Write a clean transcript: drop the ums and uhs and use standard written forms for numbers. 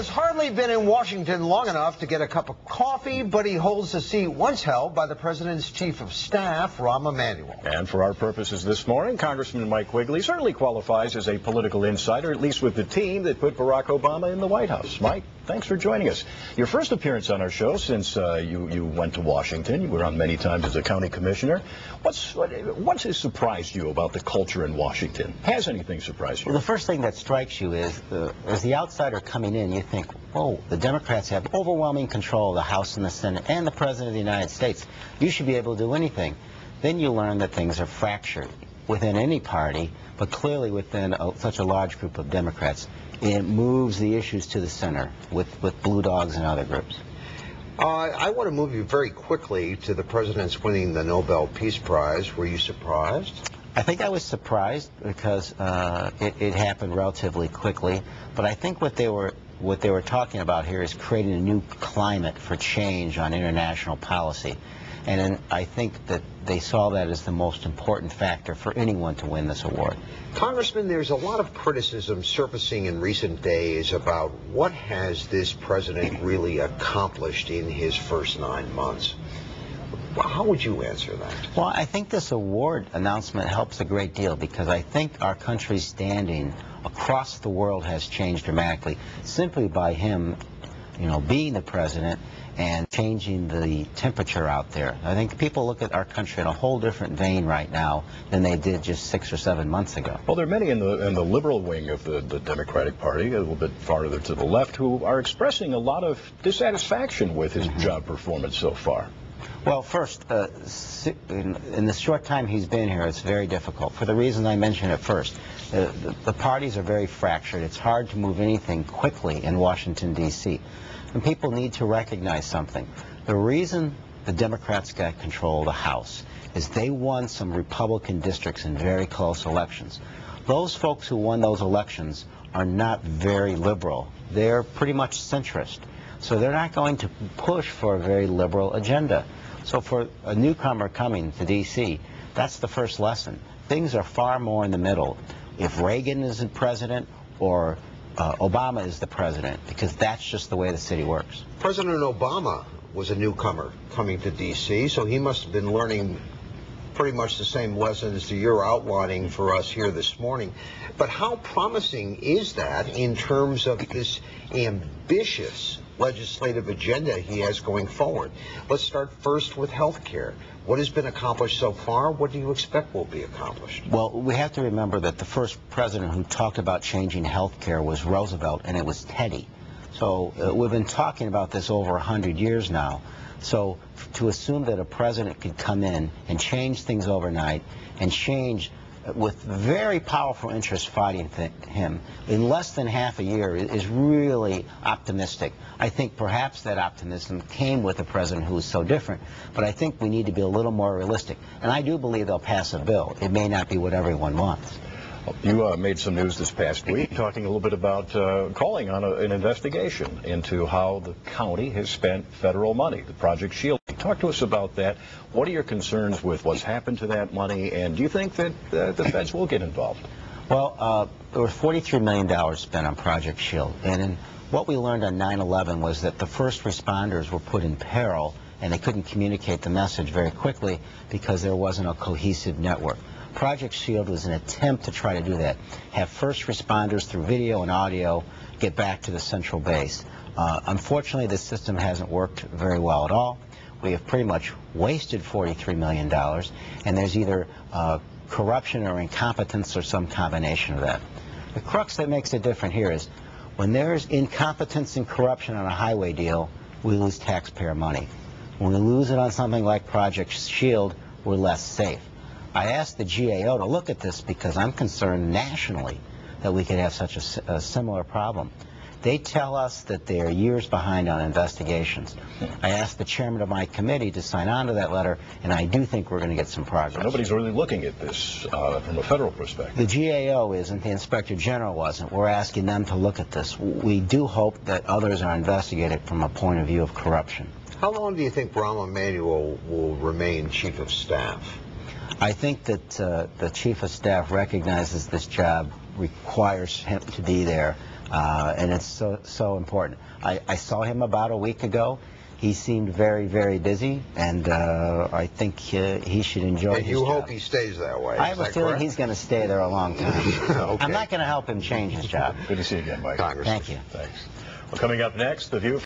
has hardly been in Washington long enough to get a cup of coffee, but he holds the seat once held by the president's chief of staff, Rahm Emanuel. And for our purposes this morning, Congressman Mike Quigley certainly qualifies as a political insider, at least with the team that put Barack Obama in the White House. Mike, thanks for joining us. Your first appearance on our show since you went to Washington. You were on many times as a county commissioner. What has surprised you about the culture in Washington? Has anything surprised you? Well, the first thing that strikes you is, as the outsider coming in, you think, oh, the Democrats have overwhelming control of the House and the Senate and the President of the United States. You should be able to do anything. Then you learn that things are fractured within any party, but clearly within such a large group of Democrats. It moves the issues to the center with blue dogs and other groups. I want to move you very quickly to the president's winning the Nobel Peace Prize. Were you surprised? I think I was surprised because it happened relatively quickly, but I think what they were talking about here is creating a new climate for change on international policy. And I think that they saw that as the most important factor for anyone to win this award. Congressman, there's a lot of criticism surfacing in recent days about what has this president really accomplished in his first 9 months. How would you answer that? Well, I think this award announcement helps a great deal because I think our country's standing across the world has changed dramatically simply by him, being the president and changing the temperature out there. I think people look at our country in a whole different vein right now than they did just 6 or 7 months ago. Well, there are many in the liberal wing of the Democratic Party, a little bit farther to the left, who are expressing a lot of dissatisfaction with his job performance so far. Well, first, in the short time he's been here, it's very difficult. For the reason I mentioned at first, the parties are very fractured. It's hard to move anything quickly in Washington, D.C. And people need to recognize something. The reason the Democrats got control of the House is they won some Republican districts in very close elections. Those folks who won those elections are not very liberal. They're pretty much centrist. So they're not going to push for a very liberal agenda. So for a newcomer coming to D.C., that's the first lesson. Things are far more in the middle. If Reagan is the president or Obama is the president, because that's just the way the city works. President Obama was a newcomer coming to D.C., so he must have been learning pretty much the same lessons that you're outlining for us here this morning. But how promising is that in terms of this ambitious legislative agenda he has going forward? Let's start first with health care. What has been accomplished so far? What do you expect will be accomplished? Well, we have to remember that the first president who talked about changing health care was Roosevelt, and it was Teddy. So we've been talking about this over 100 years now. So to assume that a president could come in and change things overnight and change with very powerful interests fighting him in less than half a year is really optimistic. I think perhaps that optimism came with a president who was so different, but I think we need to be a little more realistic. And I do believe they'll pass a bill. It may not be what everyone wants. You made some news this past week talking a little bit about calling on an investigation into how the county has spent federal money, the Project Shield. Talk to us about that. What are your concerns with what's happened to that money, and do you think that the feds will get involved? Well, there was $43 million spent on Project Shield, and what we learned on 9/11 was that the first responders were put in peril, and they couldn't communicate the message very quickly because there wasn't a cohesive network. Project Shield was an attempt to try to do that, have first responders through video and audio get back to the central base. Unfortunately, this system hasn't worked very well at all. We have pretty much wasted $43 million, and there's either corruption or incompetence or some combination of that. The crux that makes it different here is when there's incompetence and corruption on a highway deal, we lose taxpayer money. When we lose it on something like Project Shield, we're less safe. I asked the GAO to look at this because I'm concerned nationally that we could have such a similar problem. They tell us that they are years behind on investigations. I asked the chairman of my committee to sign on to that letter, and I do think we're going to get some progress. So nobody's really looking at this from a federal perspective. The GAO isn't. The Inspector General wasn't. We're asking them to look at this. We do hope that others are investigated from a point of view of corruption. How long do you think Rahm Emanuel will remain Chief of Staff? I think that the Chief of Staff recognizes this job requires him to be there. And it's so important. I saw him about a week ago. He seemed very, very busy, and I think he should enjoy And his you job. hope he stays that way. I have Is a that feeling correct? he's going to stay there a long time. Okay. I'm not going to help him change his job. Good to see you again, Mike. Congressman. Thank you. Thanks. Well, coming up next, The View